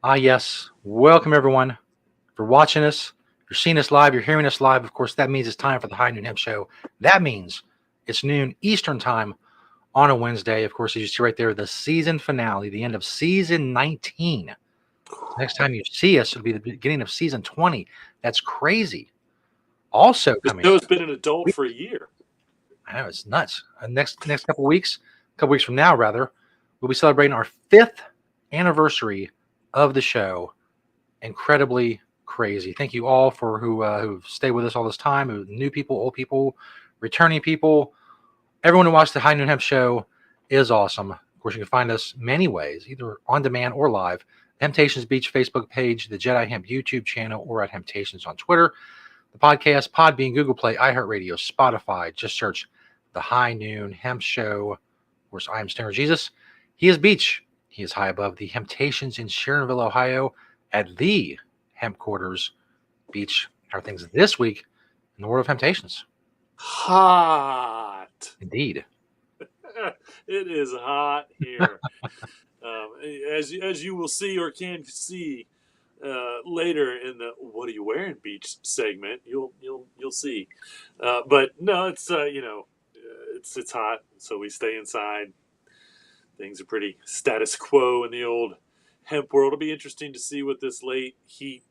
Yes. Welcome, everyone, for watching us. You're seeing us live. You're hearing us live. Of course, that means it's time for the High Noon Hemp Show. That means it's noon Eastern time on a Wednesday. Of course, as you see right there, the season finale, the end of season 19. Next time you see us, it'll be the beginning of season 20. That's crazy. Also The coming show's been an adult for a year. I know it's nuts. Next couple weeks from now, rather, we'll be celebrating our 5th anniversary of the show. Incredibly crazy. Thank you all for who've stayed with us all this time. New people, old people, returning people, everyone who watched the High Noon Hemp Show is awesome. Of course, you can find us many ways, either on demand or live. Temptations Beach Facebook page, the Jedi Hemp YouTube channel, or at Temptations on Twitter. The podcast, Podbean, Google Play, iHeartRadio, Spotify. Just search the High Noon Hemp Show. Of course, I am Stoner Jesus. He is Beach. He is high above the Temptations in Sharonville, Ohio, at the Hemp Quarters. Beach, how are things this week in the world of Temptations? Hot. Indeed. It is hot here. As you will see or can see later in the "What are you wearing?" Beach segment, you'll see. But no, it's hot, so we stay inside. Things are pretty status quo in the old hemp world. It'll be interesting to see what this late heat,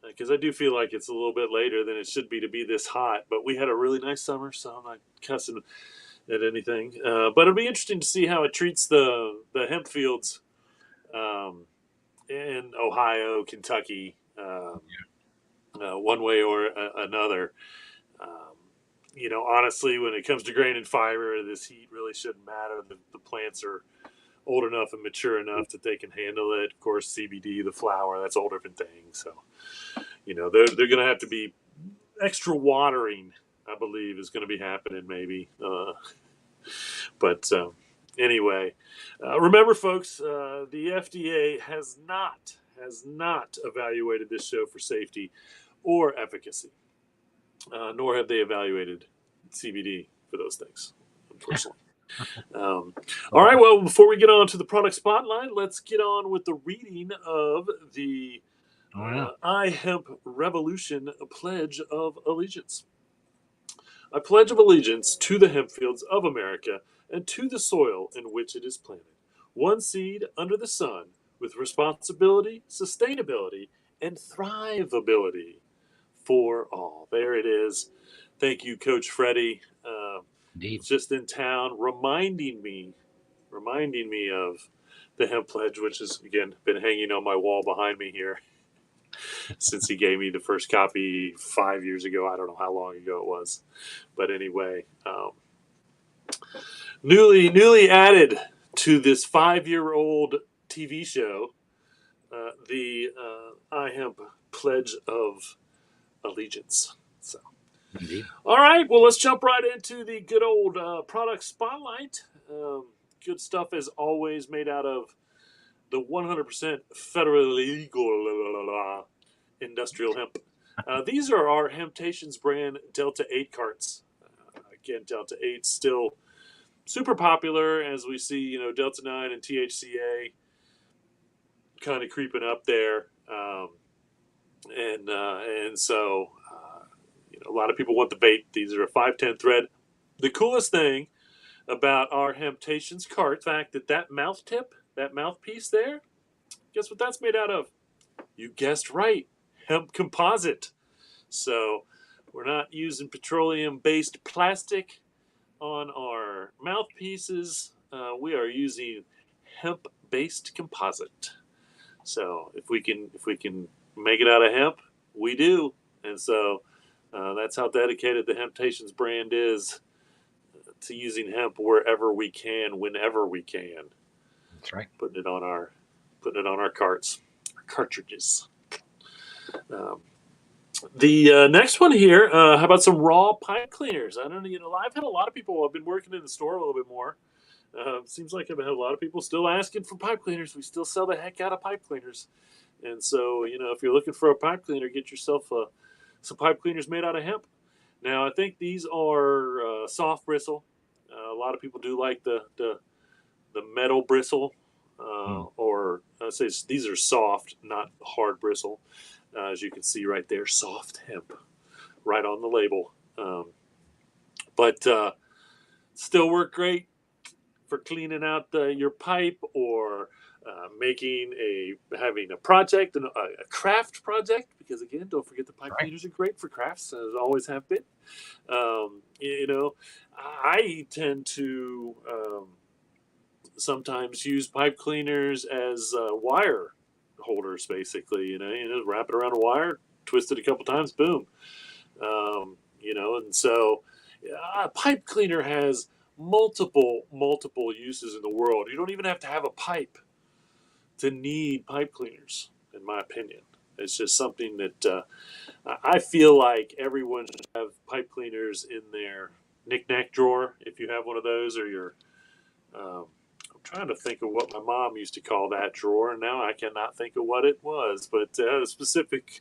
because I do feel like it's a little bit later than it should be to be this hot. But we had a really nice summer, so I'm not cussing at anything. But it'll be interesting to see how it treats the hemp fields in Ohio, Kentucky, one way or another. Um, honestly, when it comes to grain and fiber, this heat really shouldn't matter. The plants are old enough and mature enough that they can handle it. Of course, CBD, the flower, that's a whole different thing. So, they're going to have to be extra watering, I believe, is going to be happening maybe. But anyway, remember, folks, the FDA has not evaluated this show for safety or efficacy, nor have they evaluated CBD for those things, unfortunately. All right, well, before we get on to the product spotlight, let's get on with the reading of the iHemp Revolution Pledge of Allegiance. I pledge of allegiance to the hemp fields of America and to the soil in which it is planted. One seed under the sun with responsibility, sustainability, and thrivability for all. There it is. Thank you, Coach Freddie. Indeed. Just in town, reminding me of the hemp pledge, which has again been hanging on my wall behind me here since he gave me the first copy 5 years ago. I don't know how long ago it was, but anyway, newly added to this 5-year-old TV show, the iHemp Pledge of Allegiance. So, Indeed. all right, well, let's jump right into the good old product spotlight. Good stuff as always, made out of the 100% federally legal industrial hemp. These are our Hemptations brand Delta 8 carts. Again, Delta 8 still super popular, as we see, Delta 9 and THCA kind of creeping up there. And so a lot of people want the vape. These are a 510 thread. The coolest thing about our Hemptations cart, the fact that mouth tip, that mouthpiece there, guess what that's made out of? You guessed right, hemp composite. So we're not using petroleum-based plastic on our mouthpieces. We are using hemp-based composite. So if we can make it out of hemp, we do. And so that's how dedicated the Hemptations brand is to using hemp wherever we can, whenever we can. That's right. Putting it on our carts, our cartridges. The next one here, how about some raw pipe cleaners? I don't know, I've had a lot of people, I've been working in the store a little bit more. Seems like I've had a lot of people still asking for pipe cleaners. We still sell the heck out of pipe cleaners. And so, if you're looking for a pipe cleaner, get yourself some pipe cleaners made out of hemp. Now, I think these are soft bristle. A lot of people do like the metal bristle. or I say these are soft, not hard bristle. As you can see right there, soft hemp, right on the label. But still work great for cleaning out your pipe or having a project, a craft project. Because again, don't forget the pipe Right. cleaners are great for crafts, as always have been. You know, I tend to sometimes use pipe cleaners as wire holders, basically. Wrap it around a wire, twist it a couple times, boom. And so a pipe cleaner has multiple uses in the world. You don't even have to have a pipe to need pipe cleaners, in my opinion. It's just something that I feel like everyone should have pipe cleaners in their knick-knack drawer, if you have one of those, or your I'm trying to think of what my mom used to call that drawer, and now I cannot think of what it was, but it had a specific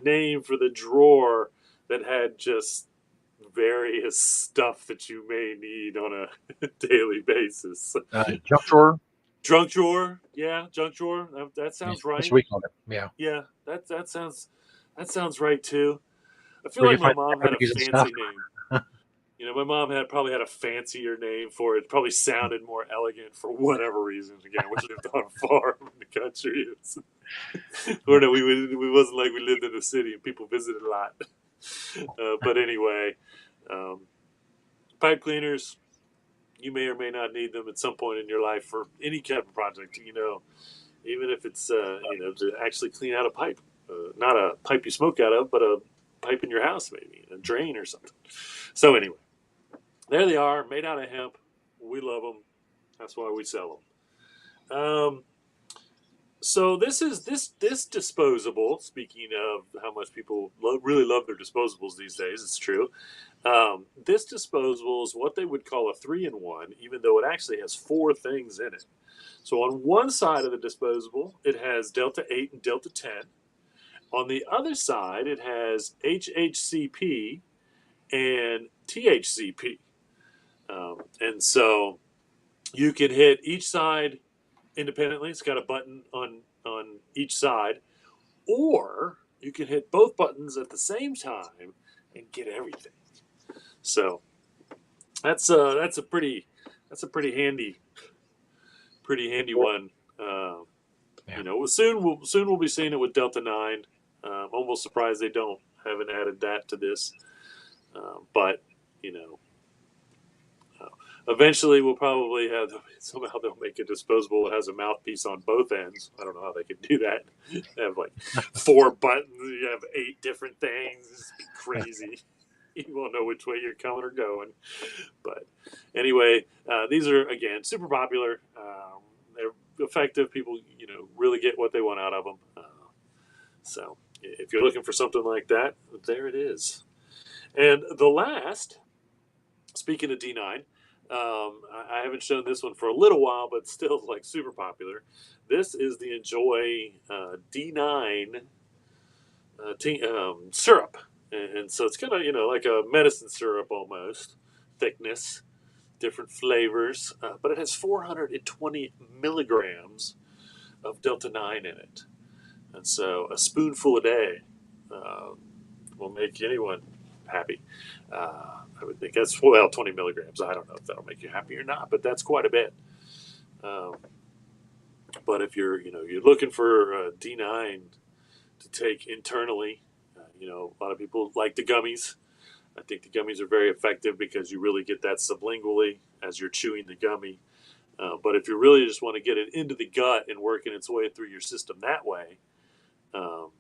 name for the drawer that had just various stuff that you may need on a daily basis. Junk drawer. Junk drawer, yeah, junk drawer. That Yeah, sounds that's right. what we call it. Yeah. Yeah, that sounds right too. I feel Where you like my find mom had a using stuff. fancy name. My mom probably had a fancier name for it. Probably sounded more elegant for whatever reason. Again, we lived on a farm in the country, or no, we wasn't like we lived in the city and people visited a lot. But anyway, um, pipe cleaners, you may or may not need them at some point in your life for any kind of project. Even if it's to actually clean out a pipe, not a pipe you smoke out of, but a pipe in your house, maybe a drain or something. So anyway, there they are, made out of hemp. We love them. That's why we sell them. So this disposable. Speaking of how much people really love their disposables these days, it's true. This disposable is what they would call a 3-in-1, even though it actually has 4 things in it. So on one side of the disposable, it has Delta 8 and Delta 10. On the other side, it has HHCP and THCP. And so you can hit each side independently. It's got a button on each side, or you can hit both buttons at the same time and get everything. So that's a pretty handy one. Yeah. Soon we'll be seeing it with Delta 9. Almost surprised they haven't added that to this, but you know eventually, we'll probably somehow they'll make a disposable that has a mouthpiece on both ends. I don't know how they could do that. They have like 4 buttons. You have 8 different things. It's crazy. You won't know which way you're coming or going. But anyway, these are again super popular. They're effective. People, really get what they want out of them. So if you're looking for something like that, there it is. And the last. Speaking of D9, I haven't shown this one for a little while, but still like super popular. This is the Enjoy D9 syrup, and so it's kind of like a medicine syrup almost, thickness, different flavors, but it has 420 milligrams of Delta 9 in it, and so a spoonful a day uh, will make anyone happy. I would think that's 20 milligrams. I don't know if that'll make you happy or not, but that's quite a bit. Um, but if you're looking for D9 to take internally, a lot of people like the gummies. I think the gummies are very effective because you really get that sublingually as you're chewing the gummy. But if you really just want to get it into the gut and working its way through your system that way, um,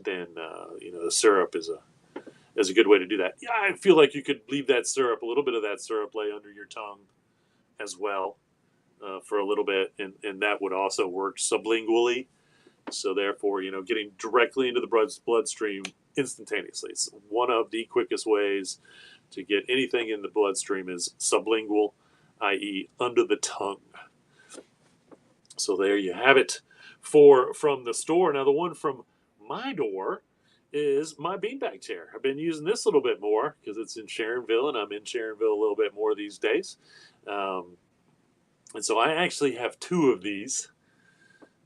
then the syrup is a good way to do that. Yeah, I feel like you could leave that syrup, a little bit of that syrup, lay under your tongue as well for a little bit, and that would also work sublingually. So therefore, getting directly into the bloodstream instantaneously. It's one of the quickest ways to get anything in the bloodstream is sublingual, i.e., under the tongue. So there you have it from the store. Now the one from my door is my beanbag chair. I've been using this a little bit more because it's in Sharonville, and I'm in Sharonville a little bit more these days. Um, And so I actually have two of these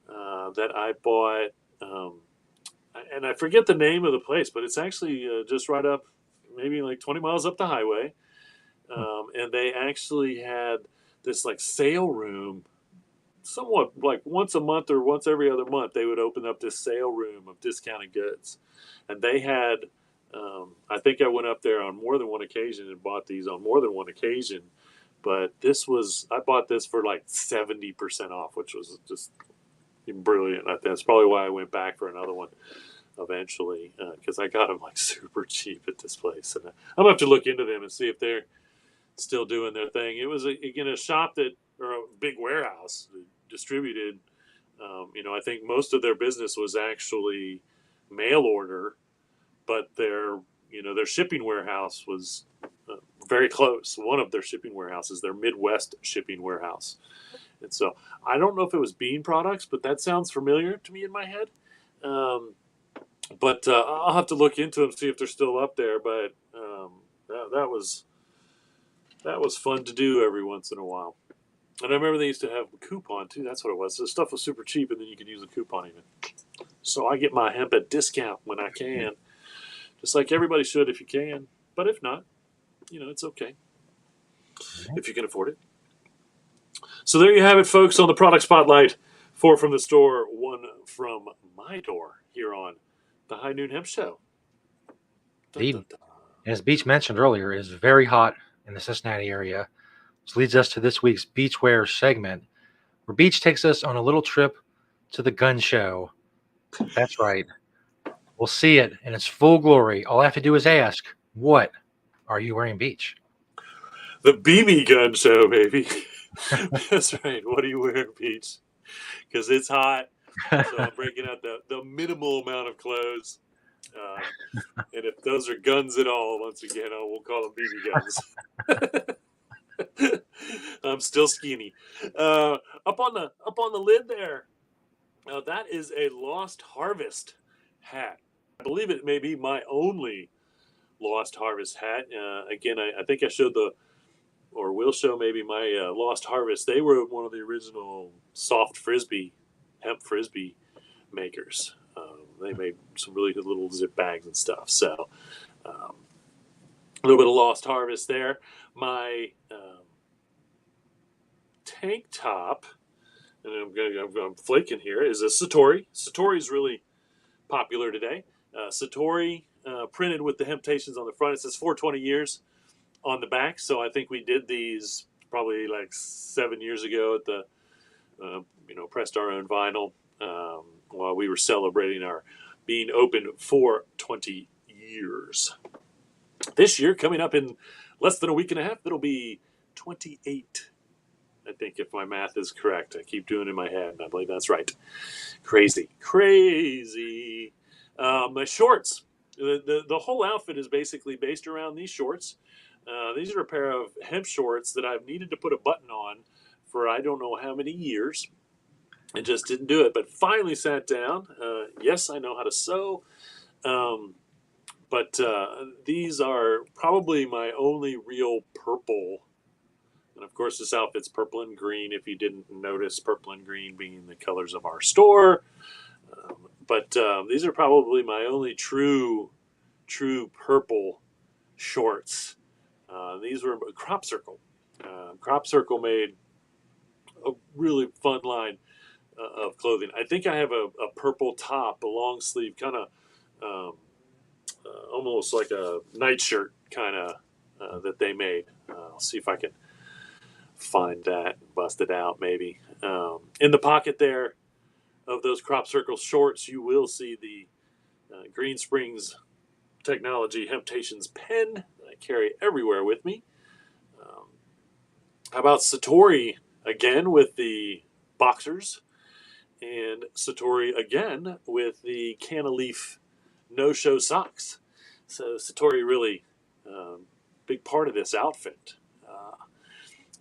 that I bought. And I forget the name of the place, but it's actually just right up, maybe like 20 miles up the highway. Hmm. And they actually had this like sale room, somewhat like once a month or once every other month. They would open up this sale room of discounted goods, and they had. I think I went up there on more than one occasion and bought these on more than one occasion. But I bought this for like 70% off, which was just brilliant. That's probably why I went back for another one eventually, because I got them like super cheap at this place, and I'm gonna have to look into them and see if they're still doing their thing. It was again a shop that or a big warehouse that distributed. I think most of their business was actually mail order, but their shipping warehouse was very close. One of their shipping warehouses, their Midwest shipping warehouse, and so I don't know if it was bean products, but that sounds familiar to me in my head. Um, but I'll have to look into them, see if they're still up there. But that was fun to do every once in a while. And I remember they used to have a coupon too. That's what it was. So the stuff was super cheap, and then you could use a coupon even. So I get my hemp at discount when I can, just like everybody should if you can. But if not, it's okay if you can afford it. So there you have it, folks, on the product spotlight. 4 from the store, 1 from my door here on the High Noon Hemp Show. Dun, Indeed. dun, dun. As Beach mentioned earlier, is very hot in the Cincinnati area, which leads us to this week's Beachwear segment, where Beach takes us on a little trip to the gun show. That's right. We'll see it in its full glory. All I have to do is ask, what are you wearing, Beach? The BB gun show, baby. That's right. What are you wearing, Peach? Because it's hot. So I'm breaking out the minimal amount of clothes. And if those are guns at all, once again, we'll call them BB guns. I'm still skinny. Up on the lid there, that is a Lost Harvest hat. I believe it may be my only Lost Harvest hat. Again, I think I showed or will show maybe my Lost Harvest. They were one of the original soft frisbee, hemp frisbee makers. They made some really good little zip bags and stuff. So a little bit of Lost Harvest there. My tank top, and I'm flaking here, is a Satori. Satori is really popular today. Satori printed with the Hemptations on the front. It says 420 years on the back. So I think we did these probably like 7 years ago at the, pressed our own vinyl while we were celebrating our being open for 20 years. This year, coming up in less than a week and a half, it'll be 28. I think if my math is correct. I keep doing it in my head, and I believe that's right. Crazy. My shorts. The whole outfit is basically based around these shorts. These are a pair of hemp shorts that I've needed to put a button on for I don't know how many years. I just didn't do it, but finally sat down. Yes, I know how to sew, but these are probably my only real purple. And of course, this outfit's purple and green. If you didn't notice, purple and green being the colors of our store. But these are probably my only true purple shorts. These were Crop Circle. Crop Circle made a really fun line of clothing. I think I have a purple top, a long sleeve, kind of almost like a nightshirt kind of that they made. I'll see if I can find that, bust it out maybe. In the pocket there of those Crop Circle shorts, you will see the Green Springs Technology Hemptations pen that I carry everywhere with me. How about Satori again with the boxers, and Satori again with the Canaleaf no-show socks. So Satori really big part of this outfit.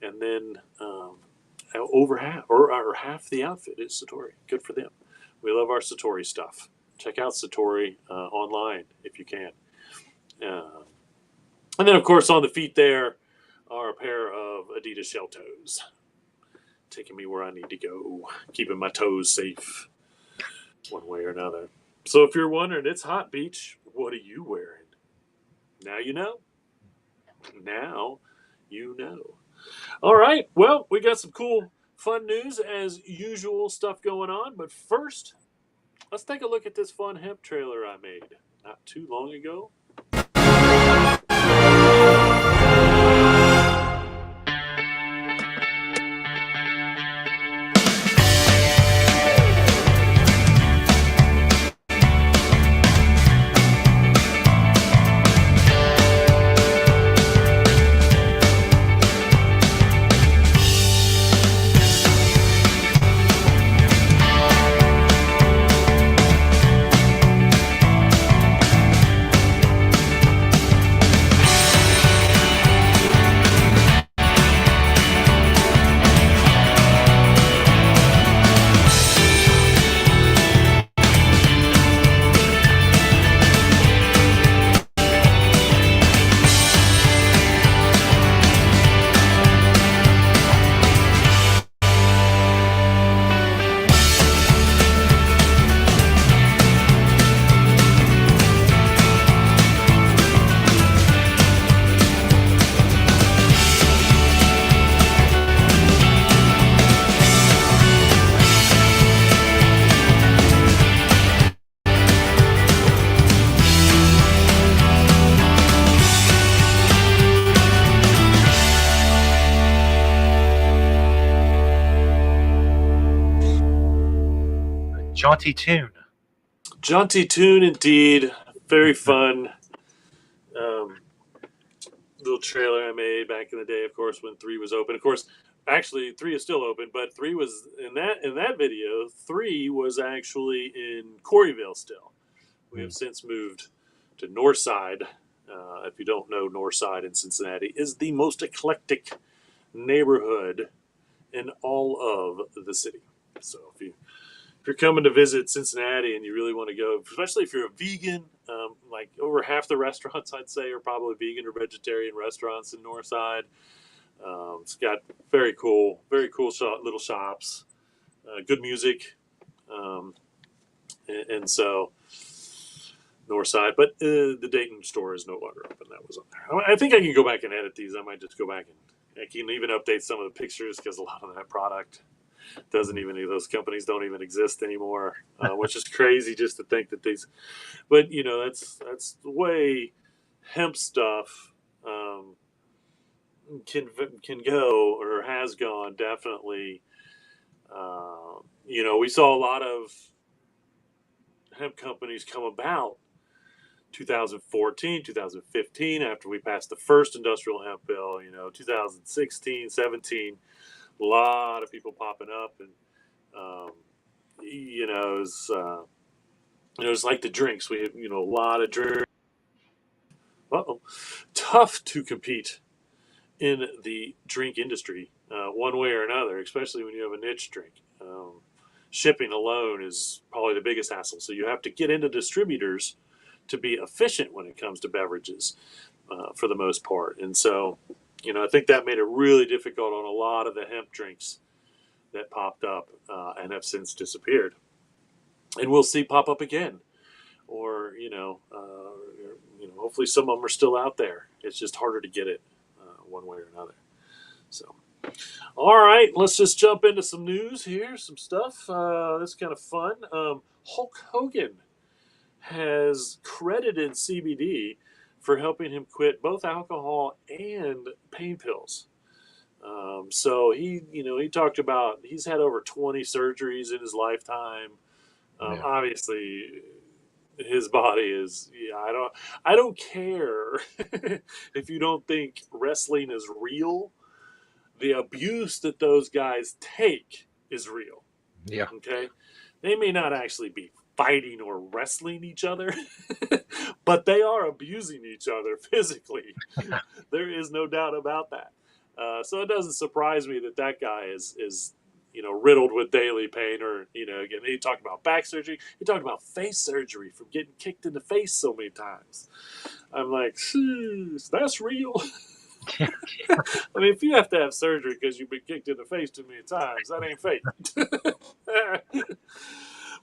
And then over half or half the outfit is Satori. Good for them. We love our Satori stuff. Check out Satori online if you can. And then, of course, on the feet there are a pair of Adidas shell toes. taking me where I need to go, keeping my toes safe one way or another. So if you're wondering, it's hot, Beach. What are you wearing? Now you know. Now you know. All right. Well, we got some cool, fun news as usual stuff going on. But first, let's take a look at this fun hemp trailer I made not too long ago. Jaunty tune. Jaunty tune indeed. Very fun. Little trailer I made back in the day, of course, when 3 was open. Of course, actually 3 is still open, but 3 was in that video. 3 was actually in Coreyville still. We have since moved to Northside. If you don't know, Northside in Cincinnati is the most eclectic neighborhood in all of the city. So if you're coming to visit Cincinnati and you really want to go, especially if you're a vegan, like over half the restaurants I'd say are probably vegan or vegetarian restaurants in Northside. It's got very cool little shops, good music, and so Northside. But the Dayton store is no longer open. That was on there. I think I can go back and edit these. I might just go back and I can even update some of the pictures because a lot of that product doesn't even, those companies don't even exist anymore, which is crazy just to think that these, but that's the way hemp stuff can go or has gone. Definitely, we saw a lot of hemp companies come about 2014, 2015 after we passed the first industrial hemp bill. 2016, 17. A lot of people popping up, and it's like the drinks. We have a lot of drinks. Tough to compete in the drink industry one way or another, especially when you have a niche drink. Shipping alone is probably the biggest hassle. So you have to get into distributors to be efficient when it comes to beverages for the most part. And so I think that made it really difficult on a lot of the hemp drinks that popped up and have since disappeared. And we'll see pop up again, or hopefully some of them are still out there. It's just harder to get it one way or another. So, all right, let's just jump into some news here, some stuff. That's kind of fun. Hulk Hogan has credited CBD for helping him quit both alcohol and pain pills. So he talked about he's had over 20 surgeries in his lifetime. Obviously, his body is. I don't care if you don't think wrestling is real. The abuse that those guys take is real. Yeah. Okay, they may not actually be fighting or wrestling each other, but they are abusing each other physically. There is no doubt about that. So it doesn't surprise me that guy is riddled with daily pain, or again, he talked about back surgery, he talked about face surgery from getting kicked in the face so many times. I'm like, that's real. I mean, if you have to have surgery because you've been kicked in the face too many times, that ain't fake.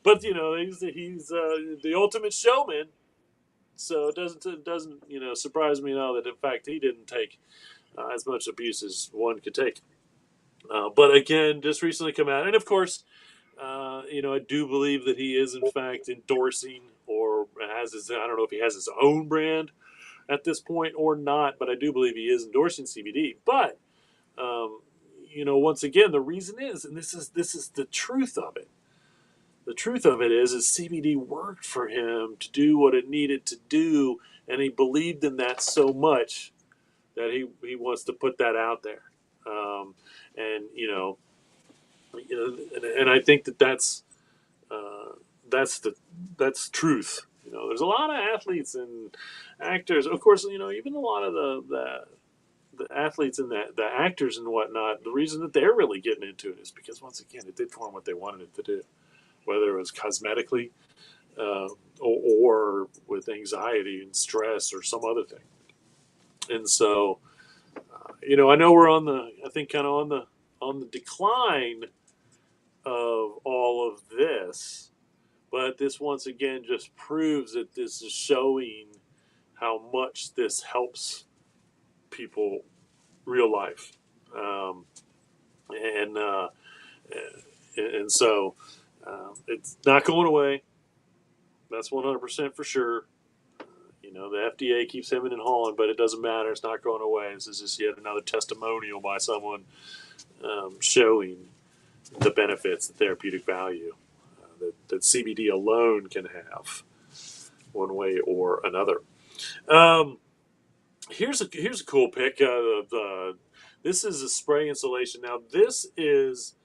But he's the ultimate showman, so it doesn't surprise me at all that in fact he didn't take as much abuse as one could take. But again, just recently come out, and of course, I do believe that he is in fact endorsing or has his. I don't know if he has his own brand at this point or not, but I do believe he is endorsing CBD. But um, once again, the reason is, and this is the truth of it. The truth of it is CBD worked for him to do what it needed to do, and he believed in that so much that he wants to put that out there. And and I think uh, that's that's truth. There's a lot of athletes and actors, of course. Even a lot of the athletes and the actors and whatnot. The reason that they're really getting into it is because once again, it did for them what they wanted it to do, whether it was cosmetically uh, or with anxiety and stress or some other thing. And so, I know we're I think kind of on the decline of all of this, but this once again just proves that this is showing how much this helps people real life. Um, and and so it's not going away. That's 100% for sure. The FDA keeps hemming and hawing, but it doesn't matter. It's not going away. This is just yet another testimonial by someone showing the benefits, the therapeutic value that CBD alone can have, one way or another. Um, here's a cool pick. This is a spray insulation. Now this is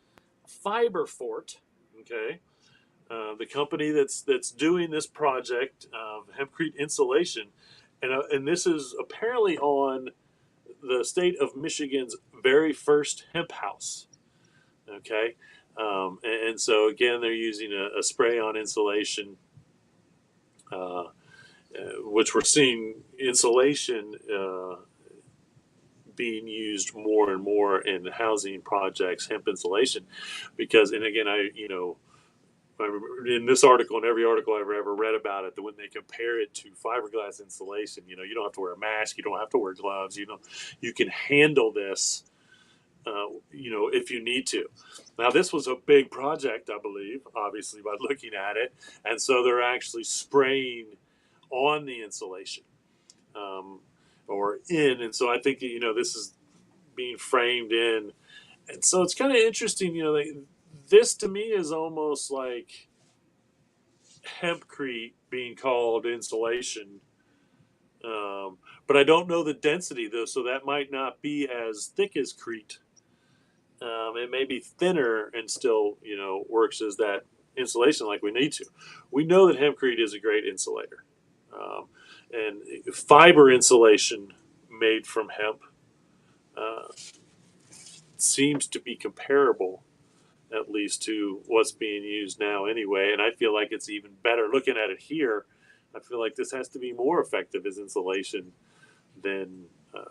Fiber Fort. Okay, the company that's doing this project of hempcrete insulation, and this is apparently on the state of Michigan's very first hemp house. Okay, and so again, they're using a spray-on insulation, uh, which we're seeing insulation being used more and more in housing projects, hemp insulation, because, and again, in this article and every article I've ever read about it, that when they compare it to fiberglass insulation, you don't have to wear a mask, you don't have to wear gloves, you can handle this, if you need to. Now, this was a big project, I believe, obviously by looking at it, and so they're actually spraying on the insulation, um, or in, and so I think this is being framed in, and so it's kind of interesting. This to me is almost like hempcrete being called insulation. But I don't know the density though, so that might not be as thick as crete. It may be thinner and still, works as that insulation like we need to. We know that hempcrete is a great insulator, um, and fiber insulation made from hemp uh, seems to be comparable, at least to what's being used now anyway. And I feel like it's even better. Looking at it here, I feel like this has to be more effective as insulation than,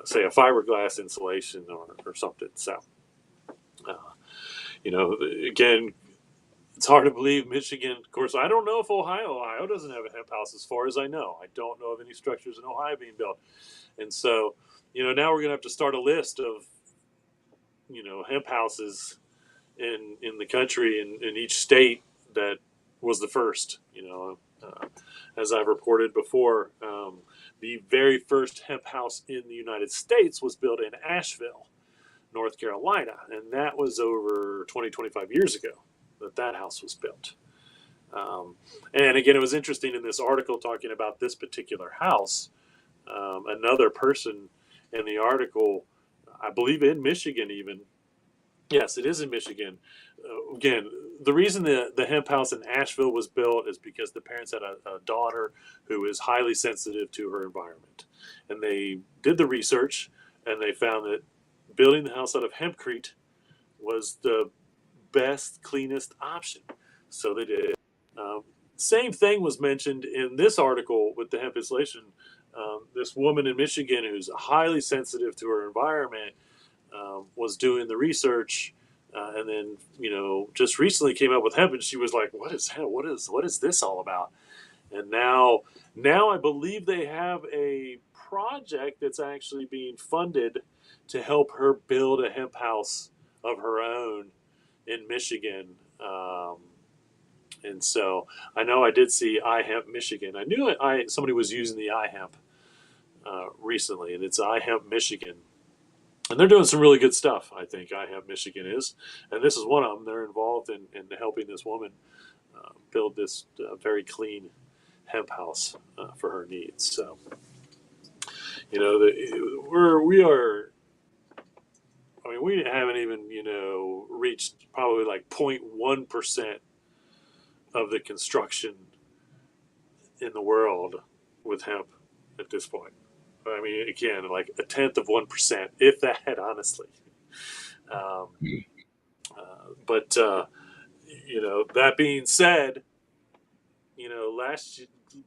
say, a fiberglass insulation or something. So, uh, again, it's hard to believe Michigan. Of course, I don't know if Ohio doesn't have a hemp house as far as I know. I don't know of any structures in Ohio being built. And so, now we're going to have to start a list of, hemp houses in the country in each state that was the first. As I've reported before, the very first hemp house in the United States was built in Asheville, North Carolina, and that was over 25 years ago that house was built. And again, it was interesting in this article talking about this particular house. Another person in the article, I believe in Michigan, even. Yes, it is in Michigan. Again, the reason the hemp house in Asheville was built is because the parents had a daughter who is highly sensitive to her environment. And they did the research and they found that building the house out of hempcrete was the best, cleanest option. So they did. Um, Same thing was mentioned in this article with the hemp insulation. This woman in Michigan who's highly sensitive to her environment was doing the research, and then just recently came up with hemp, and she was like, "What is hemp? What is this all about?" And now I believe they have a project that's actually being funded to help her build a hemp house of her own in Michigan. And so I know I did see iHemp Michigan. I knew somebody was using the iHemp recently, and it's iHemp Michigan. And they're doing some really good stuff, I think iHemp Michigan is. And this is one of them. They're involved in helping this woman build this very clean hemp house for her needs. So, we are. I mean, we haven't even reached probably like 0.1% of the construction in the world with hemp at this point. I mean, again, like a tenth of 1%, if that, honestly. Um, but that being said, last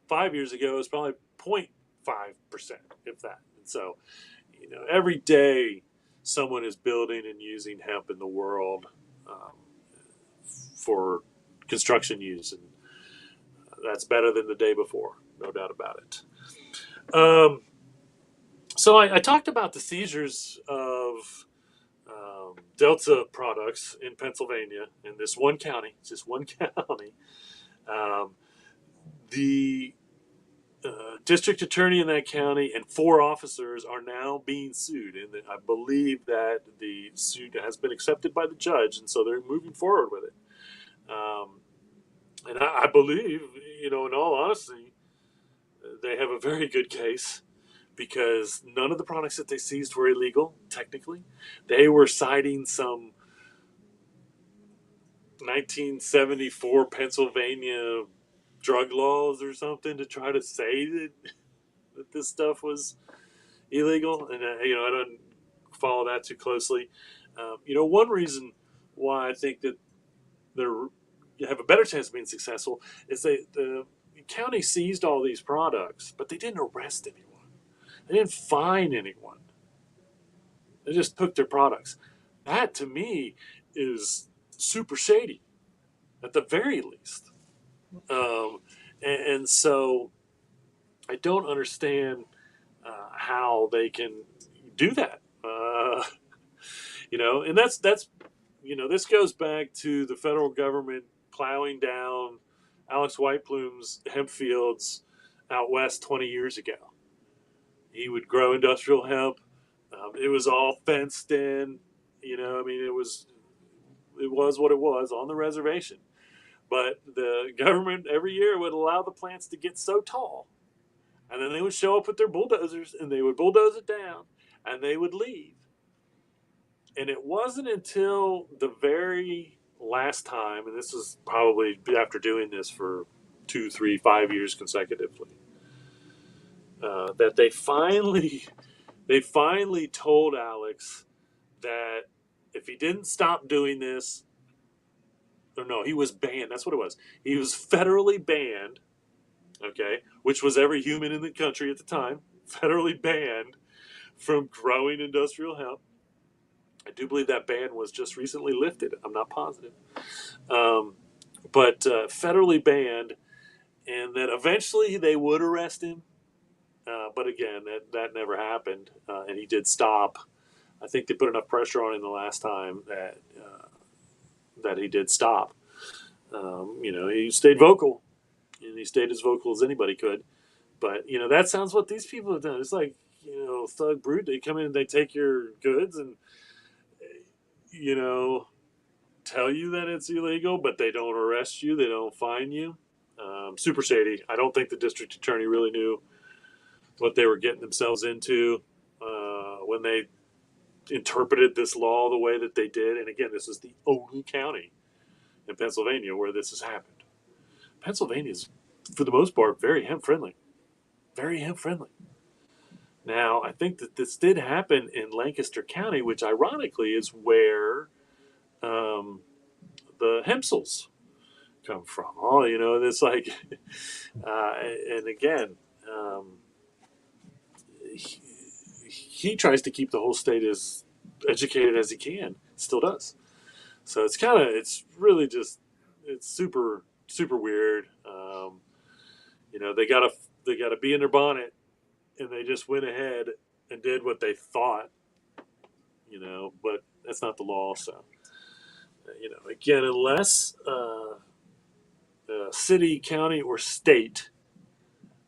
5 years ago it was probably 0.5%, if that. And so, every day someone is building and using hemp in the world for construction use, and that's better than the day before, no doubt about it. So I talked about the seizures of Delta products in Pennsylvania in this one county, just one county. Um, the district attorney in that county and 4 officers are now being sued, and I believe that the suit has been accepted by the judge, and so they're moving forward with it. And I believe, in all honesty, they have a very good case because none of the products that they seized were illegal, technically. They were citing some 1974 Pennsylvania drug laws or something to try to say that this stuff was illegal. And, I don't follow that too closely. One reason why I think that you have a better chance of being successful is the county seized all these products, but they didn't arrest anyone. They didn't fine anyone. They just took their products. That to me is super shady, at the very least. Um, and so I don't understand how they can do that. And that's this goes back to the federal government plowing down Alex White Plume's hemp fields out west 20 years ago. He would grow industrial hemp. It was all fenced in. I mean, it was what it was on the reservation. But the government every year would allow the plants to get so tall, and then they would show up with their bulldozers and they would bulldoze it down, and they would leave. And it wasn't until the very last time, and this was probably after doing this for 2, 3, 5 years consecutively, that they finally told Alex that if he didn't stop doing this, or no, he was banned. That's what it was. He was federally banned, okay, which was every human in the country at the time, federally banned from growing industrial hemp. I do believe that ban was just recently lifted. I'm not positive. Um, but federally banned, and that eventually they would arrest him. But again, that never happened, and he did stop. I think they put enough pressure on him the last time that he did stop. He stayed vocal, and he stayed as vocal as anybody could. But that sounds what these people have done. It's like thug brute. They come in and they take your goods and you know tell you that it's illegal, but they don't arrest you. They don't fine you. Super shady. I don't think the district attorney really knew what they were getting themselves into when they interpreted this law the way that they did. And again, this is the only county in Pennsylvania where this has happened. Pennsylvania is, for the most part, very hemp friendly. Very hemp friendly. Now, I think that this did happen in Lancaster County, which ironically is where um, the Hempsels come from. Oh, it's like, and again, um, he tries to keep the whole state as educated as he can. Still does. So it's really just it's super weird. They gotta be in their bonnet, and they just went ahead and did what they thought. But that's not the law. So again, unless city, county, or state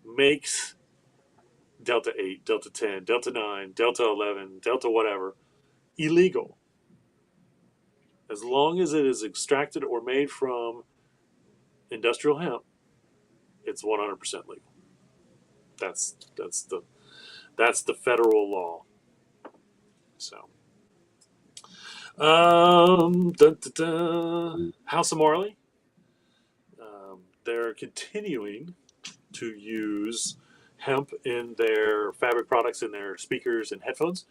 makes Delta 8, Delta 10, Delta 9, Delta 11, Delta whatever illegal, as long as it is extracted or made from industrial hemp, it's 100% legal. That's the federal law. So, dun, dun, dun. House of Marley, they're continuing to use hemp in their fabric products, in their speakers and headphones.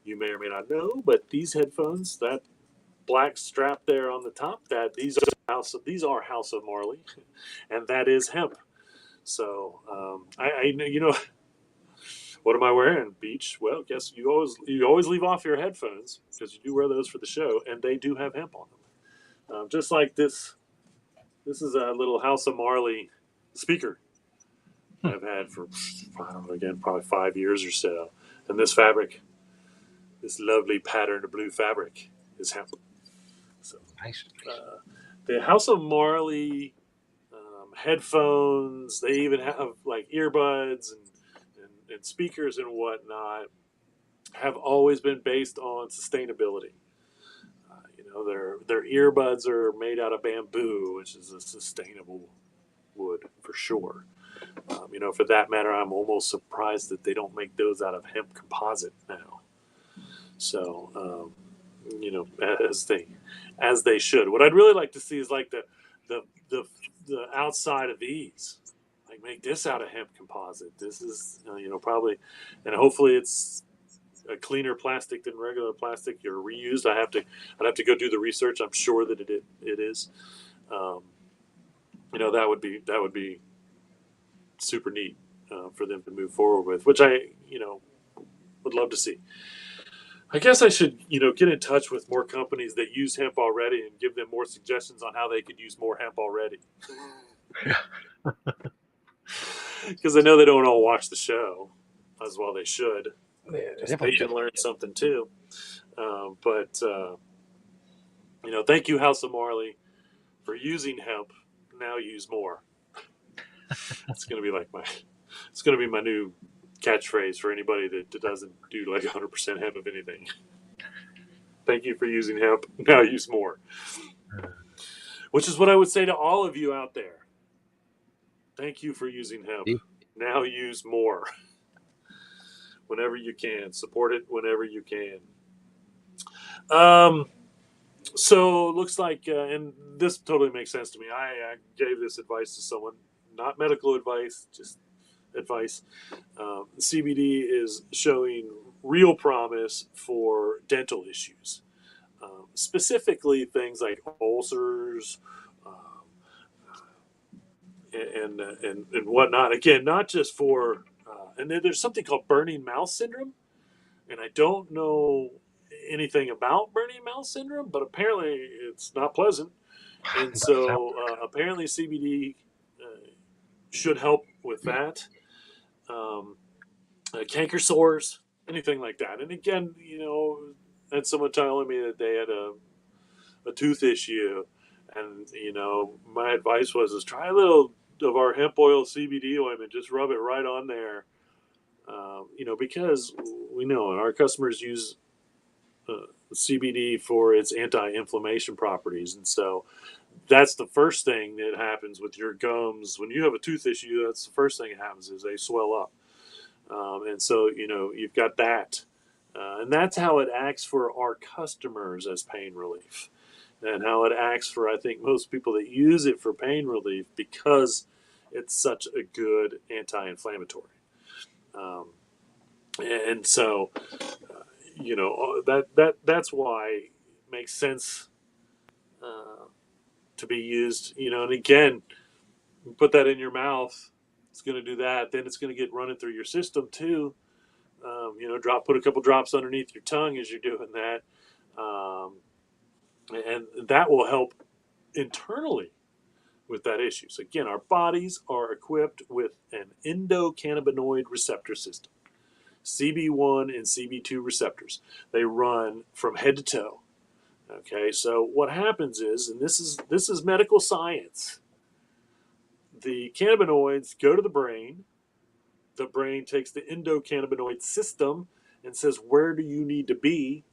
You may or may not know, but these headphones, that black strap there on the top, these are House of Marley, and that is hemp. So I what am I wearing, Beach? Well, guess you always leave off your headphones because you do wear those for the show, and they do have hemp on them. Just like this. This is a little House of Marley speaker I've had for, I don't know, again, probably 5 years or so. And this fabric, this lovely patterned blue fabric, is hemp. So Nice. the House of Marley headphones, they even have like earbuds and speakers and whatnot, have always been based on sustainability. Their earbuds are made out of bamboo, which is a sustainable wood for sure. For that matter, I'm almost surprised that they don't make those out of hemp composite now. So, as they should. What I'd really like to see is like the outside of these, like make this out of hemp composite. This is probably, and hopefully it's a cleaner plastic than regular plastic or reused. I'd have to go do the research. I'm sure that it is. That would be super neat for them to move forward with, which I would love to see. I guess I should get in touch with more companies that use hemp already and give them more suggestions on how they could use more hemp already. Because I know they don't all watch the show as well. They should. They can learn something too. But thank you, House of Marley, for using hemp. Now use more. It's gonna be my new catchphrase for anybody that doesn't do like 100% hemp of anything. Thank you for using hemp. Now use more. Which is what I would say to all of you out there. Thank you for using hemp. Now use more. Whenever you can. Support it whenever you can. So it looks like, and this totally makes sense to me. I gave this advice to someone, not medical advice, just advice. CBD is showing real promise for dental issues, specifically things like ulcers and whatnot. Again, not just for, and then there's something called burning mouth syndrome, and I don't know anything about burning mouth syndrome, but apparently it's not pleasant. And so apparently CBD should help with that. Canker sores, anything like that. And again, and someone telling me that they had a tooth issue, and my advice was try a little of our hemp oil CBD ointment, just rub it right on there, because we know our customers use CBD for its anti-inflammation properties, and so that's the first thing that happens with your gums when you have a tooth issue. That's the first thing that happens is they swell up, and so you've got that, and that's how it acts for our customers as pain relief, and how it acts for I think most people that use it for pain relief because it's such a good anti-inflammatory, and so that's why it makes sense to be used. And again, you put that in your mouth, it's going to do that. Then it's going to get running through your system too. put a couple drops underneath your tongue as you're doing that, and that will help internally with that issue. So again, our bodies are equipped with an endocannabinoid receptor system, CB1 and CB2 receptors. They run from head to toe. Okay, so what happens is, and this is medical science, the cannabinoids go to the brain. The brain takes the endocannabinoid system and says, where do you need to be?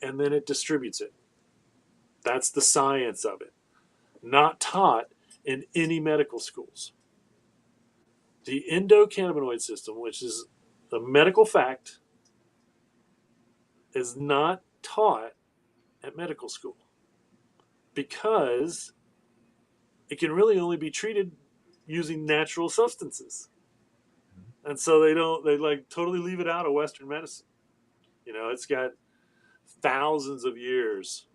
And then it distributes it. That's the science of it. Not taught in any medical schools. The endocannabinoid system, which is a medical fact, is not taught at medical school because it can really only be treated using natural substances. And so they like totally leave it out of Western medicine. It's got thousands of years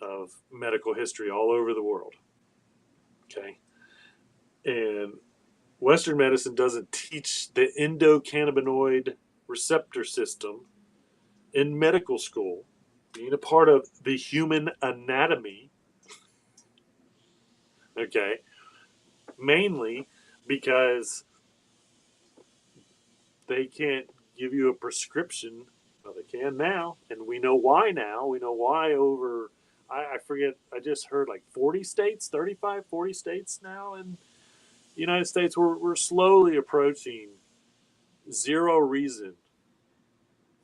of medical history all over the world. Okay. And Western medicine doesn't teach the endocannabinoid receptor system in medical school, being a part of the human anatomy. Okay. Mainly because they can't give you a prescription. Well, they can now, and we know why now. We know why over, I forget, I just heard like 40 states, 35, 40 states now in the United States. We're slowly approaching zero reason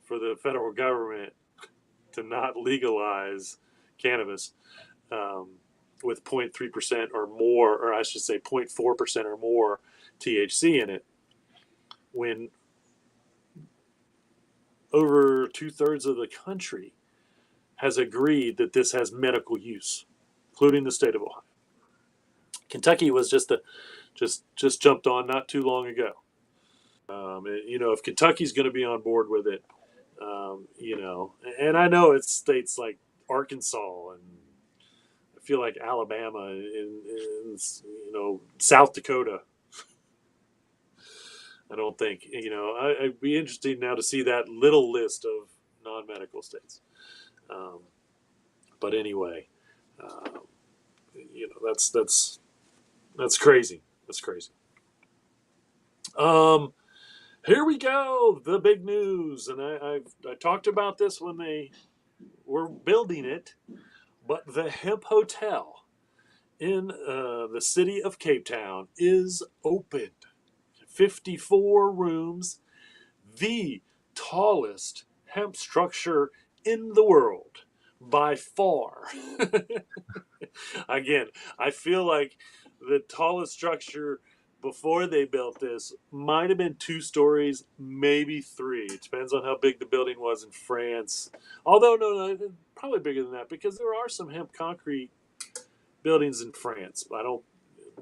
for the federal government to not legalize cannabis with 0.3% or more, or I should say 0.4% or more THC in it, when over 2/3 of the country has agreed that this has medical use, including the state of Ohio. Kentucky was just jumped on not too long ago. If Kentucky's going to be on board with it, and I know it's states like Arkansas and I feel like Alabama and South Dakota. I don't think I'd be interested now to see that little list of non-medical states. But anyway, uh, that's crazy. That's crazy. Here we go. The big news, and I talked about this when they were building it, but the Hemp Hotel in the city of Cape Town is opened. 54 rooms, the tallest hemp structure in the world by far. Again, I feel like the tallest structure before they built this might have been 2 stories, maybe 3. It depends on how big the building was in France. Although, no, probably bigger than that because there are some hemp concrete buildings in France.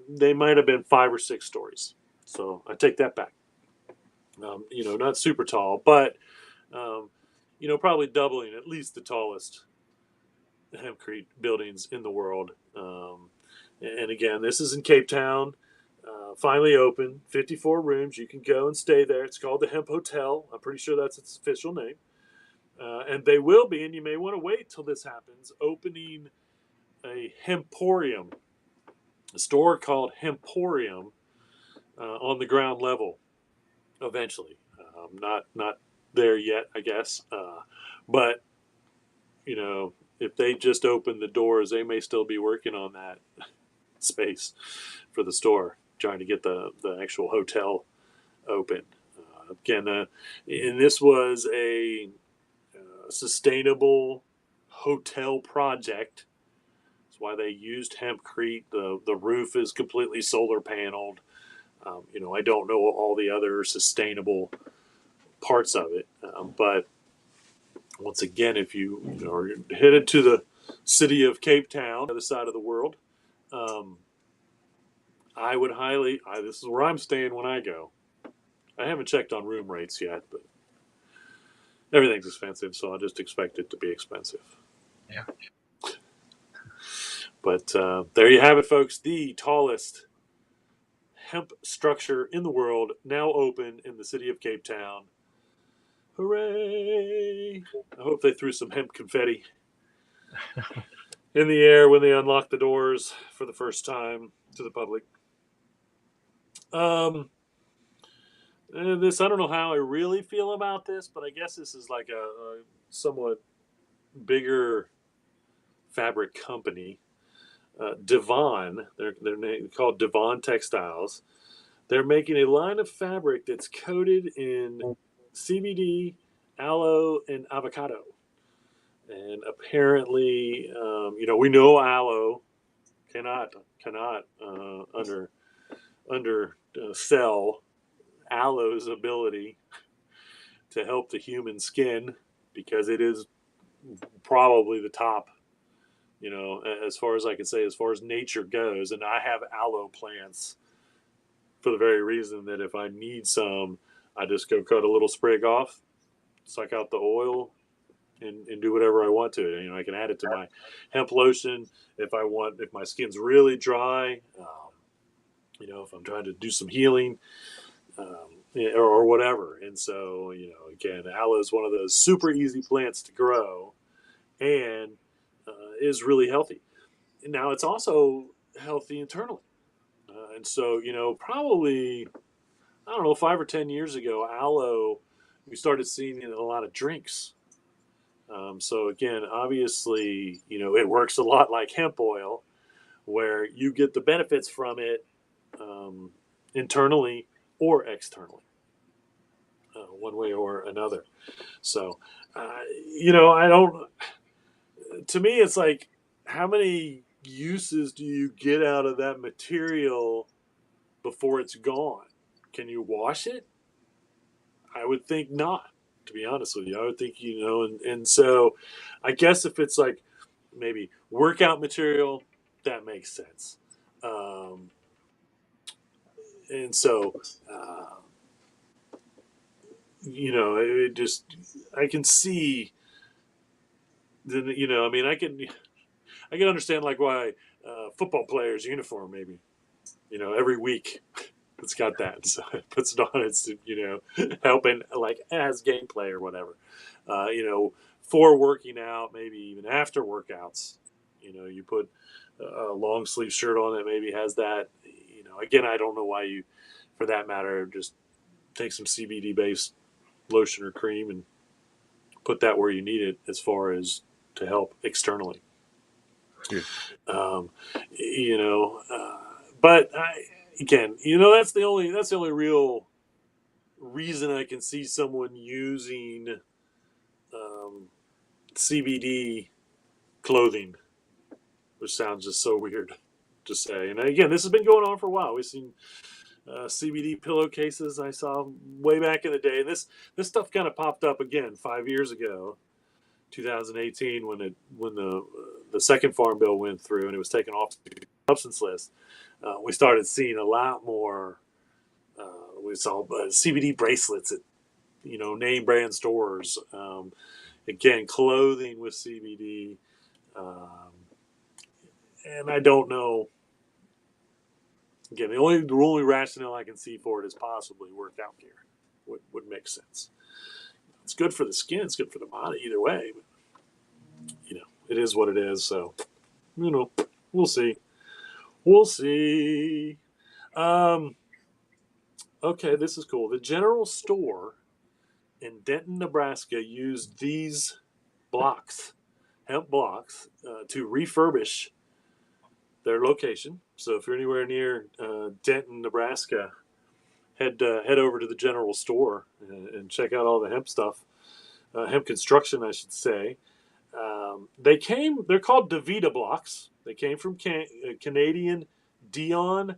They might have been 5 or 6 stories. So I take that back. Not super tall, but probably doubling at least the tallest hempcrete buildings in the world. And again, this is in Cape Town. Finally open, 54 rooms. You can go and stay there. It's called the Hemp Hotel. I'm pretty sure that's its official name. And they will be, and you may want to wait till this happens, opening a Hemporium, a store called Hemporium on the ground level eventually. Not there yet, I guess. But if they just open the doors, they may still be working on that space for the store, trying to get the actual hotel open. Again, and this was a sustainable hotel project. That's why they used hempcrete. The roof is completely solar paneled. I don't know all the other sustainable parts of it, but once again, if you are headed to the city of Cape Town, the other side of the world, I would highly. This is where I'm staying when I go. I haven't checked on room rates yet, but everything's expensive, so I just expect it to be expensive. Yeah. But there you have it, folks. The tallest hemp structure in the world now open in the city of Cape Town. Hooray! I hope they threw some hemp confetti in the air when they unlocked the doors for the first time to the public. Um, this I don't know how I really feel about this, but I guess this is like a somewhat bigger fabric company. Devon, they're called Devon Textiles. They're making a line of fabric that's coated in CBD, aloe, and avocado. And apparently, we know aloe cannot undersell aloe's ability to help the human skin because it is probably the top. As far as I can say, as far as nature goes, and I have aloe plants for the very reason that if I need some, I just go cut a little sprig off, suck out the oil, and do whatever I want to it. I can add it to my hemp lotion if I want. If my skin's really dry, if I'm trying to do some healing, or whatever. And so, again, aloe is one of those super easy plants to grow, and is really healthy. Now, it's also healthy internally. And so, probably, I don't know, 5 or 10 years ago, aloe, we started seeing it in a lot of drinks. So again, obviously, it works a lot like hemp oil, where you get the benefits from it internally or externally, one way or another. So, I don't. To me, it's like, how many uses do you get out of that material before it's gone? Can you wash it? I would think not, to be honest with you. I would think, and so I guess if it's like maybe workout material, that makes sense. Um, and so, uh, it just, I can see, I mean, I can understand like why football players' uniform maybe, every week it's got that. So it puts it on. It's helping like as gameplay or whatever. For working out, maybe even after workouts. You put a long sleeve shirt on that maybe has that. Again, I don't know why you, for that matter, just take some CBD based lotion or cream and put that where you need it as far as to help externally. Yeah. Um, you know, but again, that's the only real reason I can see someone using um, CBD clothing, which sounds just so weird to say. And again, this has been going on for a while. We've seen CBD pillowcases I saw way back in the day. This stuff kind of popped up again 5 years ago, 2018, when the second farm bill went through and it was taken off the substance list. We started seeing a lot more. We saw CBD bracelets at name brand stores. Again, clothing with CBD, and I don't know. Again, the only rationale I can see for it is possibly workout gear. Would make sense. It's good for the skin. It's good for the body. Either way, but it is what it is. So we'll see. We'll see. Um, okay, this is cool. The general store in Denton, Nebraska, used these blocks, hemp blocks, to refurbish their location. So if you're anywhere near Denton, Nebraska, head over to the general store and check out all the hemp stuff, hemp construction, I should say. They're called Davita blocks. They came from Canadian Dion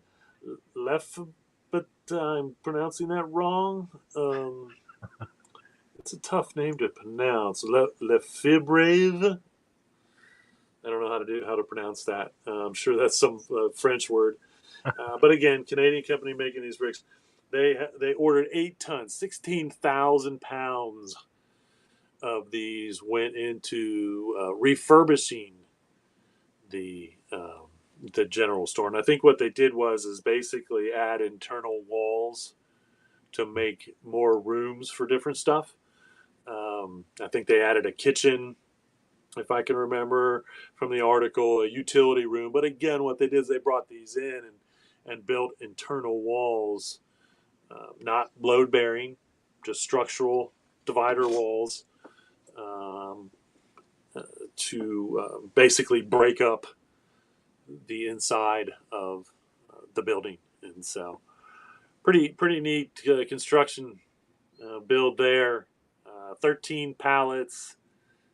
Lef, but I'm pronouncing that wrong. It's a tough name to pronounce. Lefebvre. I don't know how to pronounce that. I'm sure that's some French word. But again, Canadian company making these bricks. They ordered 8 tons, 16,000 pounds of these went into refurbishing the the general store. And I think what they did is basically add internal walls to make more rooms for different stuff. I think they added a kitchen, if I can remember from the article, a utility room. But again, what they did is they brought these in and built internal walls, not load bearing, just structural divider walls, um, to basically break up the inside of the building. And so, pretty neat construction build there. 13 pallets,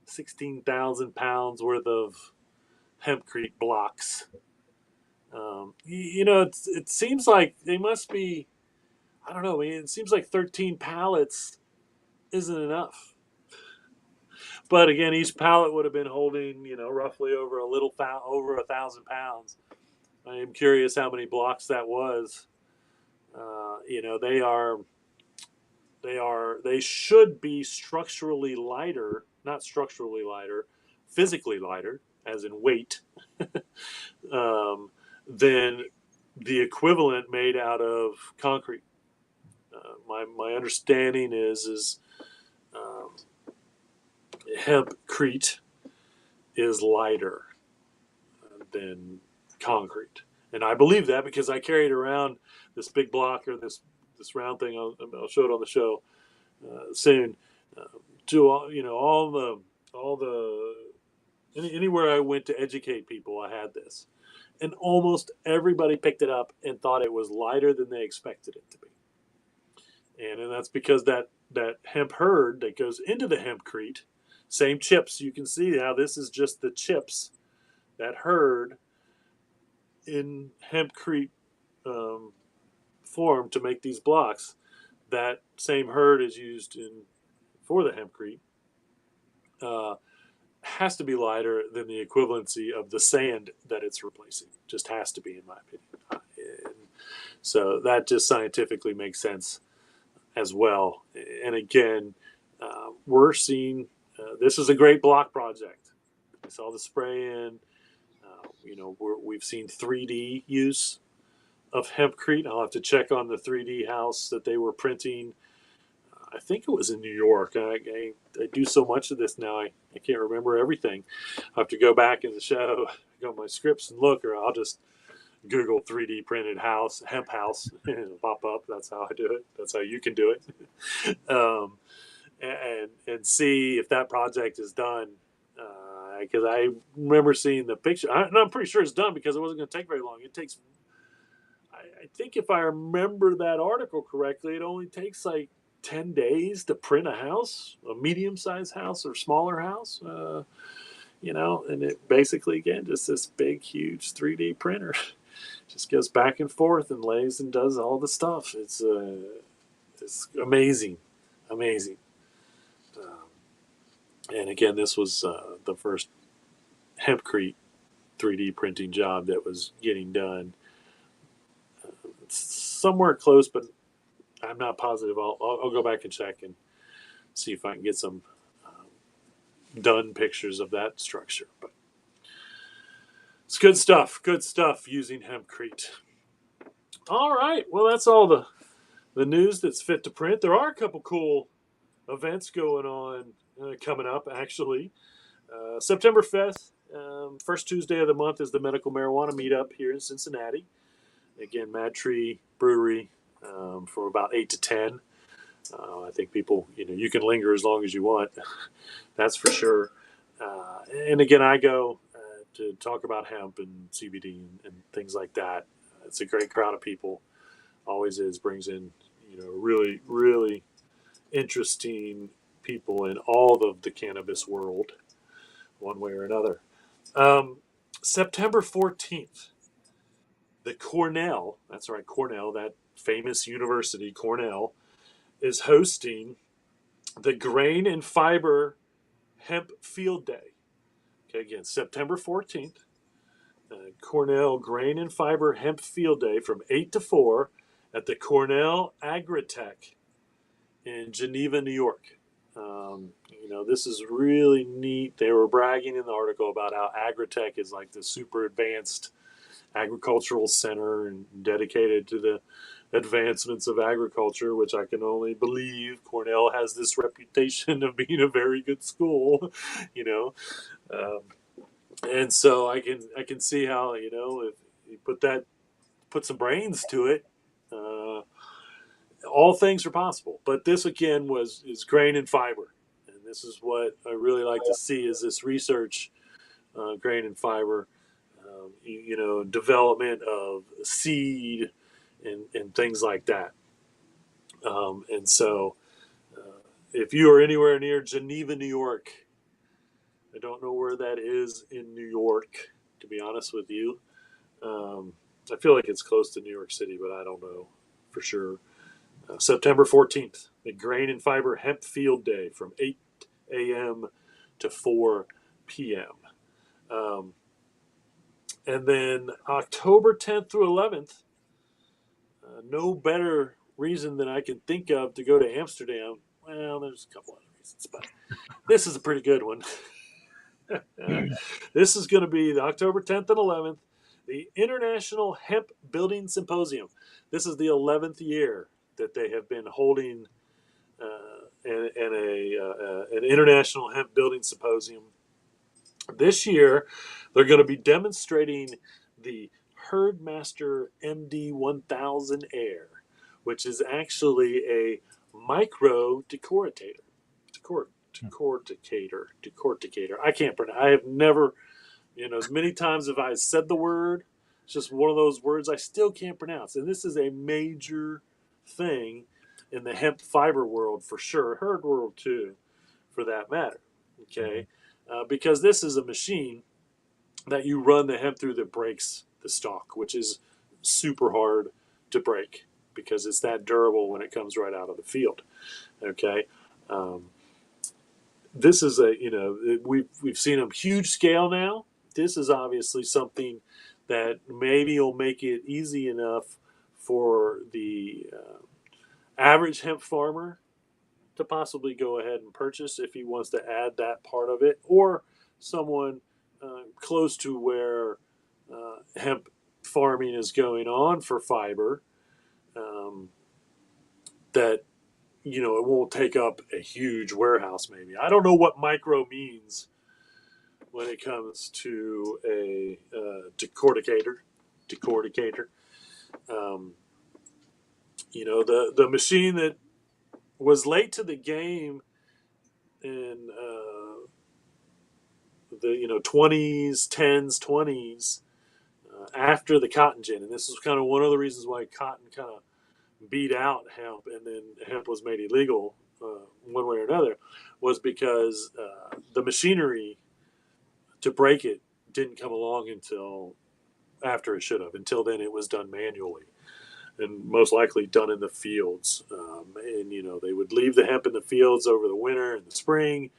16,000 pounds worth of hempcrete blocks. It seems like they must be. I don't know. I mean, it seems like 13 pallets isn't enough. But again, each pallet would have been holding, roughly over 1,000 pounds. I am curious how many blocks that was. They should be structurally lighter, not structurally lighter, physically lighter, as in weight, um, than the equivalent made out of concrete. My understanding is um, hempcrete is lighter than concrete, and I believe that because I carried around this big block or this round thing. I'll show it on the show soon. Uh, to anywhere I went to educate people, I had this, and almost everybody picked it up and thought it was lighter than they expected it to be. And that's because that hemp hurd that goes into the hempcrete, same chips. You can see how this is just the chips that herd in hempcrete um, form to make these blocks. That same herd is used for the hempcrete. Has to be lighter than the equivalency of the sand that it's replacing. Just has to be, in my opinion. And so that just scientifically makes sense as well. And again, we're seeing this is a great block project. We saw the spray in. We've seen 3D use of hempcrete. I'll have to check on the 3D house that they were printing. I think it was in New York. I do so much of this now, I can't remember everything. I have to go back in the show, go to my scripts and look, or I'll just Google 3D printed house, hemp house, and it'll pop up. That's how I do it. That's how you can do it. And see if that project is done. Because I remember seeing the picture. I'm pretty sure it's done because it wasn't going to take very long. It takes, I think if I remember that article correctly, it only takes like 10 days to print a house, a medium-sized house or smaller house. And it basically, again, just this big, huge 3D printer. Just goes back and forth and lays and does all the stuff. It's amazing, amazing. And again, this was the first hempcrete 3D printing job that was getting done. It's somewhere close, but I'm not positive. I'll go back and check and see if I can get some done pictures of that structure. But it's good stuff. Good stuff using hempcrete. All right. Well, that's all the news that's fit to print. There are a couple cool events going on coming up, actually. September 5th, first Tuesday of the month, is the medical marijuana meetup here in Cincinnati. Again, Mad Tree Brewery from about 8 to 10. I think people, you can linger as long as you want. That's for sure. And again, I go to talk about hemp and CBD and things like that. It's a great crowd of people. Always is. Brings in, really, really interesting people in all of the cannabis world, one way or another. September 14th, the Cornell, that's right, Cornell, that famous university, Cornell, is hosting the Grain and Fiber Hemp Field Day. Okay, again, September 14th, Cornell Grain and Fiber Hemp Field Day from 8 to 4 at the Cornell Agritech in Geneva, New York. This is really neat. They were bragging in the article about how Agritech is like the super advanced agricultural center and dedicated to advancements of agriculture, which I can only believe Cornell has this reputation of being a very good school, you know. Um, and so I can see how, if you put some brains to it, uh, all things are possible. But this again is grain and fiber, and this is what I really like to see is this research, grain and fiber, development of seed and things like that. And so, if you are anywhere near Geneva, New York, I don't know where that is in New York, to be honest with you. Um, I feel like it's close to New York City, but I don't know for sure. September 14th, the Grain and Fiber Hemp Field Day from 8 a.m. to 4 p.m. And then October 10th through 11th, no better reason than I can think of to go to Amsterdam. Well, there's a couple other reasons, but this is a pretty good one. This is going to be the October 10th and 11th, the International Hemp Building Symposium. This is the 11th year that they have been holding an International Hemp Building Symposium. This year, they're going to be demonstrating the Herdmaster MD 1000 Air, which is actually a micro decorticator. Decorticator. I can't pronounce. I have never, as many times as I said the word, it's just one of those words I still can't pronounce. And this is a major thing in the hemp fiber world for sure, herd world too, for that matter. Okay, because this is a machine that you run the hemp through that breaks the stalk, which is super hard to break because it's that durable when it comes right out of the field. Okay. This is we've seen them huge scale now. This is obviously something that maybe will make it easy enough for the average hemp farmer to possibly go ahead and purchase if he wants to add that part of it, or someone close to where hemp farming is going on for fiber, that it won't take up a huge warehouse. Maybe I don't know what micro means when it comes to a decorticator. Decorticator. Um, the machine that was late to the game in the 20s, 10s, 20s, after the cotton gin, and this is kind of one of the reasons why cotton kind of beat out hemp, and then hemp was made illegal one way or another, was because the machinery to break it didn't come along until after it should have. Until then, it was done manually, and most likely done in the fields. And they would leave the hemp in the fields over the winter and the spring,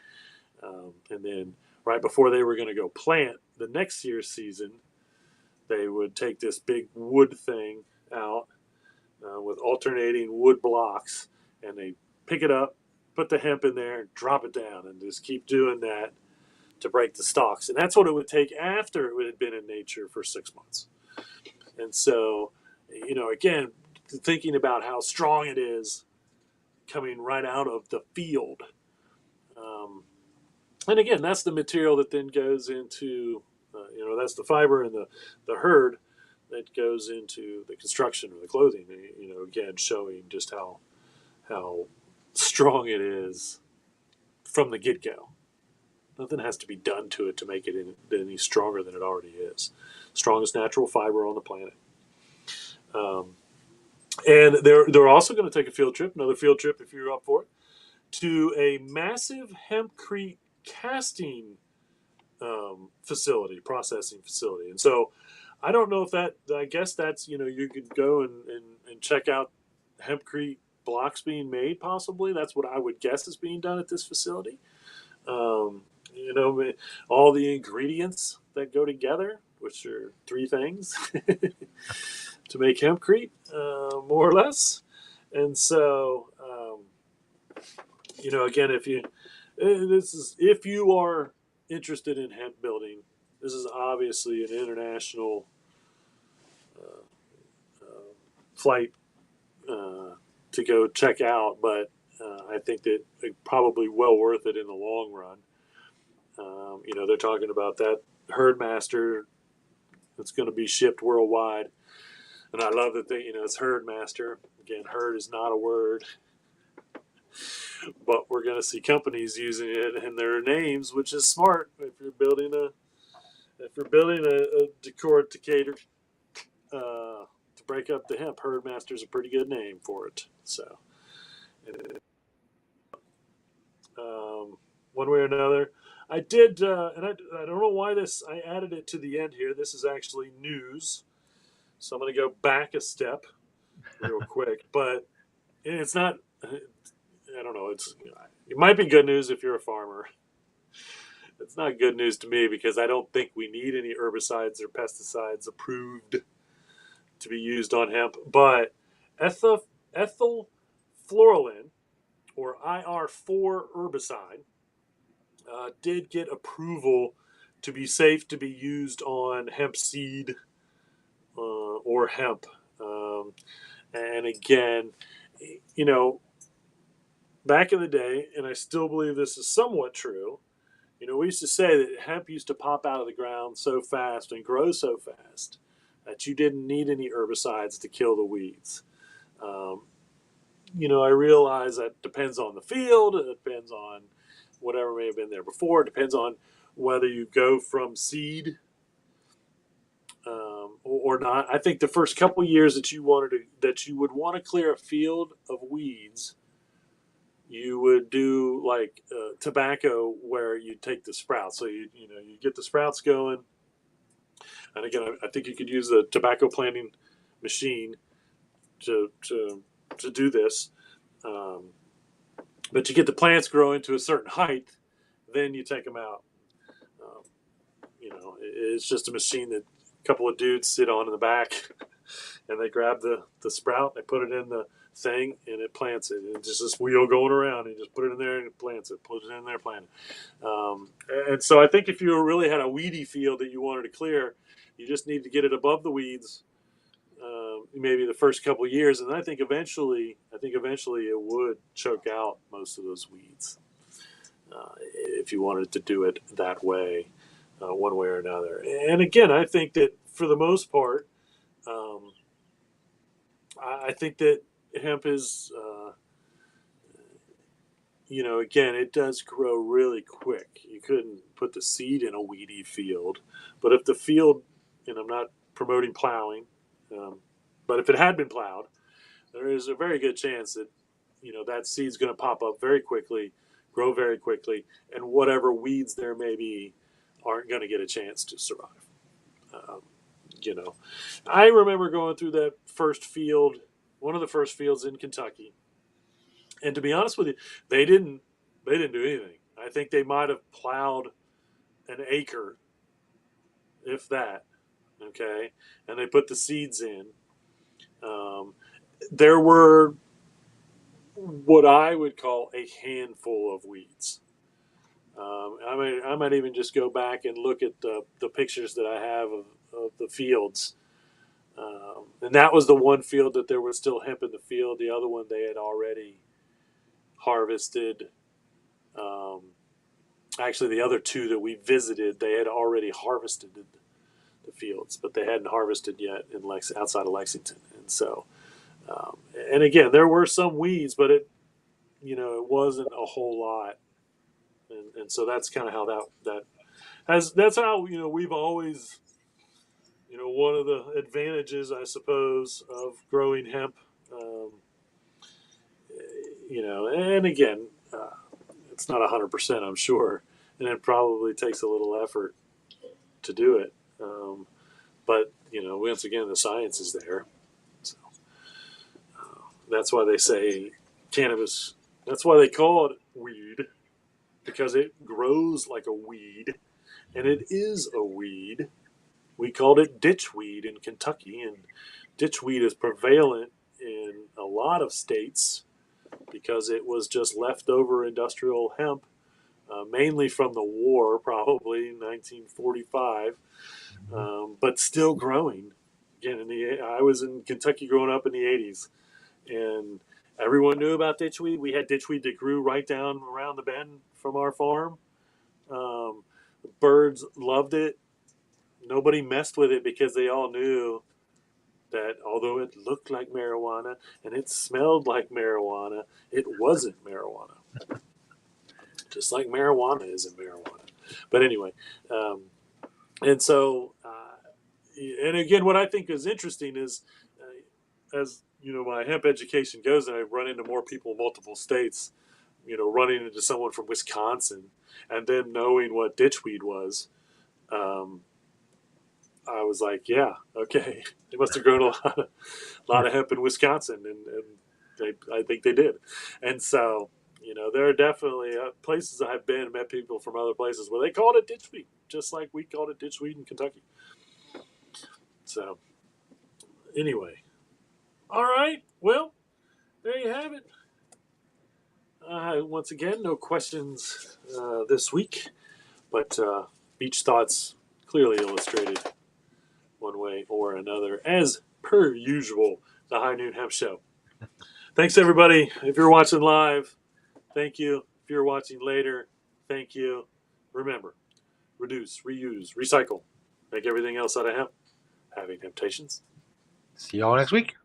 and then right before they were going to go plant the next year's season, they would take this big wood thing out with alternating wood blocks, and they pick it up, put the hemp in there, drop it down, and just keep doing that to break the stalks. And that's what it would take after it had been in nature for 6 months. And so, again, thinking about how strong it is coming right out of the field. And again, that's the material that then goes into, that's the fiber and the herd that goes into the construction or the clothing. Again, showing just how strong it is from the get go. Nothing has to be done to it to make it any stronger than it already is. Strongest natural fiber on the planet. And they're also going to take a field trip, another field trip if you're up for it, to a massive hempcrete casting processing facility. And so I don't know if I guess that's, you could go and check out hempcrete blocks being made, possibly. That's what I would guess is being done at this facility. All the ingredients that go together, which are three things to make hempcrete, more or less. And so, again, if you are interested in hemp building, this is obviously an international flight to go check out, but I think that it's probably well worth it in the long run. They're talking about that Herdmaster that's going to be shipped worldwide, and I love that it's Herdmaster. Again, herd is not a word, but we're going to see companies using it in their names, which is smart if you're building a decorticator to break up the hemp. Herdmaster is a pretty good name for it. So, one way or another, I did, and I don't know why I added it to the end here. This is actually news, so I'm going to go back a step real quick. But it's not. I don't know. It might be good news if you're a farmer. It's not good news to me because I don't think we need any herbicides or pesticides approved to be used on hemp. But ethylfloralin, or IR4 herbicide, did get approval to be safe to be used on hemp seed or hemp. And again, back in the day, and I still believe this is somewhat true, we used to say that hemp used to pop out of the ground so fast and grow so fast that you didn't need any herbicides to kill the weeds. I realize that depends on the field. It depends on whatever may have been there before. It depends on whether you go from seed or not. I think the first couple years that you would want to clear a field of weeds, you would do like tobacco, where you take the sprouts. So you get the sprouts going, and again, I think you could use the tobacco planting machine to do this. But you get the plants growing to a certain height, then you take them out. Um, it's just a machine that a couple of dudes sit on in the back, and they grab the sprout, they put it in the thing, and it plants it. And it's just this wheel going around, and you just put it in there and it plants it, put it in there, plant it. And so I think if you really had a weedy field that you wanted to clear, you just need to get it above the weeds, maybe the first couple of years, and I think eventually it would choke out most of those weeds if you wanted to do it that way, one way or another. And again, I think that for the most part, I think that hemp is, again, it does grow really quick. You couldn't put the seed in a weedy field, but if the field, and I'm not promoting plowing, but if it had been plowed, there is a very good chance that that seed's going to pop up very quickly, grow very quickly, and whatever weeds there may be aren't going to get a chance to survive. Um, I remember going through that first field, one of the first fields in Kentucky, and to be honest with you, they didn't do anything. I think they might have plowed an acre, if that. Okay, and they put the seeds in. There were what I would call a handful of weeds. I might even just go back and look at the pictures that I have of the fields. And that was the one field that there was still hemp in the field. The other one they had already harvested. Actually, the other two that we visited, they had already harvested the fields, but they hadn't harvested yet outside of Lexington. And so, and again, there were some weeds, but it wasn't a whole lot. And so that's kind of how that's how we've always, one of the advantages, I suppose, of growing hemp. And again, it's not 100%, I'm sure, and it probably takes a little effort to do it. But once again, the science is there. So that's why they say cannabis. That's why they call it weed, because it grows like a weed, and it is a weed. We called it ditchweed in Kentucky, and ditchweed is prevalent in a lot of states because it was just leftover industrial hemp, mainly from the war, probably 1945, but still growing. Again, I was in Kentucky growing up in the 80s, and everyone knew about ditchweed. We had ditchweed that grew right down around the bend from our farm. Um, birds loved it. Nobody messed with it because they all knew that although it looked like marijuana and it smelled like marijuana, it wasn't marijuana. Just like marijuana isn't marijuana. But anyway, um, and so, and again, what I think is interesting is, as you know, my hemp education goes, and I run into more people in multiple states. You know, running into someone from Wisconsin, and then knowing what ditchweed was, um, I was like, yeah, okay, they must have grown a lot of hemp in Wisconsin, and I think they did, and so. You know, there are definitely places I've been, met people from other places where they called it ditchweed, just like we called it ditchweed in Kentucky. So, anyway, all right. Well, there you have it. Once again, no questions this week, but beach thoughts clearly illustrated one way or another, as per usual. The High Noon Hemp Show. Thanks, everybody. If you're watching live, thank you. If you're watching later, thank you. Remember, reduce, reuse, recycle. Make everything else out of hemp. Having temptations. See y'all next week.